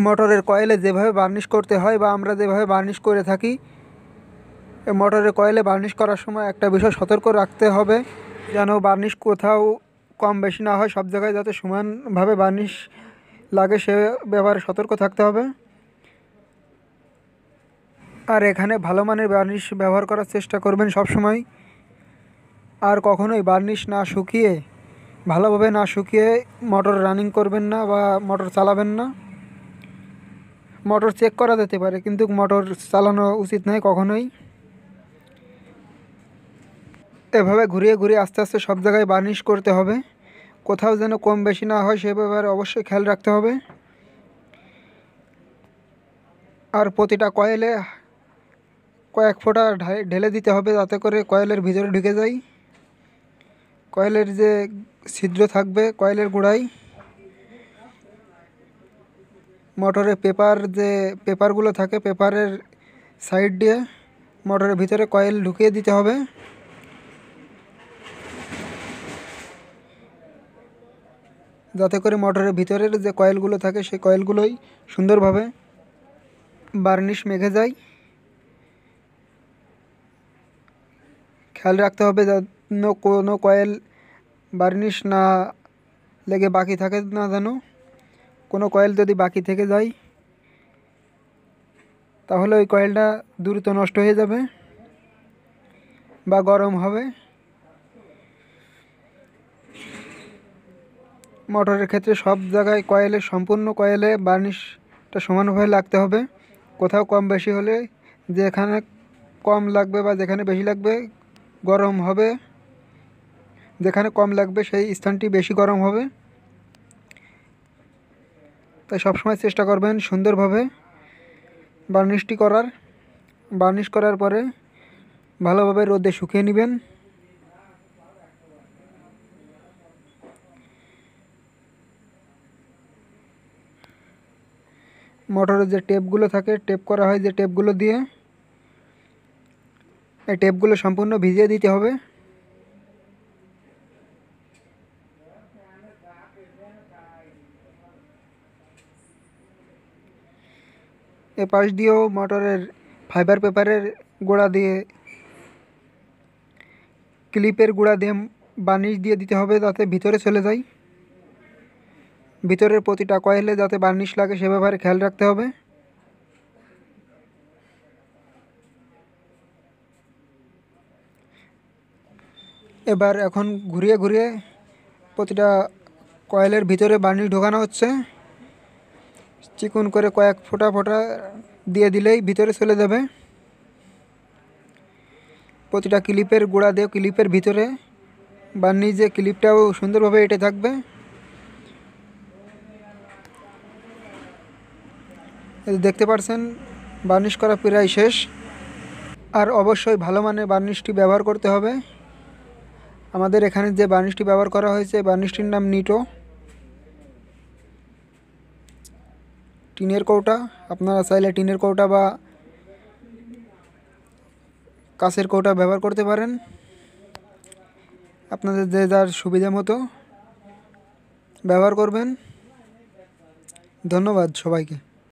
মোটরের কয়েলে যেভাবে বার্নিশ করতে হয় বা আমরা যেভাবে বার্নিশ করে থাকি, মোটরের কয়েলে বার্নিশ করার সময় একটা বিষয় সতর্ক রাখতে হবে, যেন বার্নিশ কোথাও কম বেশি না হয়, সব জায়গায় যাতে সমানভাবে বার্নিশ লাগে সে ব্যাপারে সতর্ক থাকতে হবে। আর এখানে ভালো মানের বার্নিশ ব্যবহার করার চেষ্টা করবেন সব সময়। আর কখনোই বার্নিশ না শুকিয়ে, ভালোভাবে না শুকিয়ে মোটর রানিং করবেন না বা মোটর চালাবেন না। মোটর চেক করা যেতে পারে, কিন্তু মোটর চালানো উচিত নয় কখনোই। এভাবে ঘুরিয়ে ঘুরিয়ে আস্তে আস্তে সব জায়গায় বার্নিশ করতে হবে, কোথাও যেন কম বেশি না হয় সে ব্যাপারে অবশ্যই খেয়াল রাখতে হবে। আর প্রতিটা কয়েলে কয়েক ফোঁটা ঢেলে দিতে হবে, যাতে করে কয়েলের ভিতরে ঢুকে যায়। কয়েলের যে ছিদ্র থাকবে কয়েলের গোড়ায়, মোটরের যে পেপারগুলো থাকে, পেপারের সাইড দিয়ে মোটরের ভিতরে কয়েল ঢুকিয়ে দিতে হবে, যাতে করে মোটরের ভিতরের যে কয়েলগুলো থাকে সেই কয়েলগুলোই সুন্দরভাবে বার্নিশ মেখে যায়। খেয়াল রাখতে হবে যেন কোনো কয়েল বার্নিশ না লেগে বাকি থাকে না, যেন কোনো কয়েল যদি বাকি থেকে যায় তাহলে ওই কয়েলটা দ্রুত নষ্ট হয়ে যাবে বা গরম হবে। মোটরের ক্ষেত্রে সব জায়গায় সম্পূর্ণ কয়েলে বার্নিশটা সমানভাবে লাগতে হবে। কোথাও কম বেশি হলে যেখানে কম লাগবে বা যেখানে বেশি লাগবে গরম হবে, যেখানে কম লাগবে সেই স্থানটি বেশি গরম হবে। তাই সবসময় চেষ্টা করবেন সুন্দরভাবে বার্নিশটি করার। বার্নিশ করার পরে ভালোভাবে রোদে শুকিয়ে নেবেন। মোটরের যে টেপগুলো থাকে, টেপ করা হয় যে টেপগুলো দিয়ে, এই টেপগুলো সম্পূর্ণ ভিজিয়ে দিতে হবে। এ পাশ দিয়েও মোটরের ফাইবার পেপারের গোড়া দিয়ে, ক্লিপের গোড়া দিয়ে বার্নিশ দিয়ে দিতে হবে, যাতে ভিতরে চলে যায়। ভিতরের প্রতিটা কয়েলে যাতে বার্নিশ লাগে সে ব্যাপারে খেয়াল রাখতে হবে। এখন ঘুরিয়ে ঘুরিয়ে প্রতিটা কয়েলের ভিতরে বার্নিশ ঢোকানো হচ্ছে। চিকন করে কয়েক ফোঁটা ফোঁটা দিয়ে দিলেই ভিতরে চলে যাবে। প্রতিটা ক্লিপের গোড়া দিয়ে ক্লিপের ভিতরে বার্নিশ, যে ক্লিপটাও সুন্দরভাবে এঁটে থাকবে। দেখতে পাচ্ছেন বার্নিশ করা প্রায় শেষ। আর অবশ্যই ভালো মানের বার্নিশটি ব্যবহার করতে হবে। আমাদের এখানে যে বার্নিশটি ব্যবহার করা হয়েছে বার্নিশটির নাম নিটো, টিনের কৌটা। আপনারা চাইলে টিনের কৌটা বা কাঁচের কৌটা ব্যবহার করতে পারেন, আপনাদের যে যার সুবিধা মতো ব্যবহার করবেন। ধন্যবাদ সবাইকে।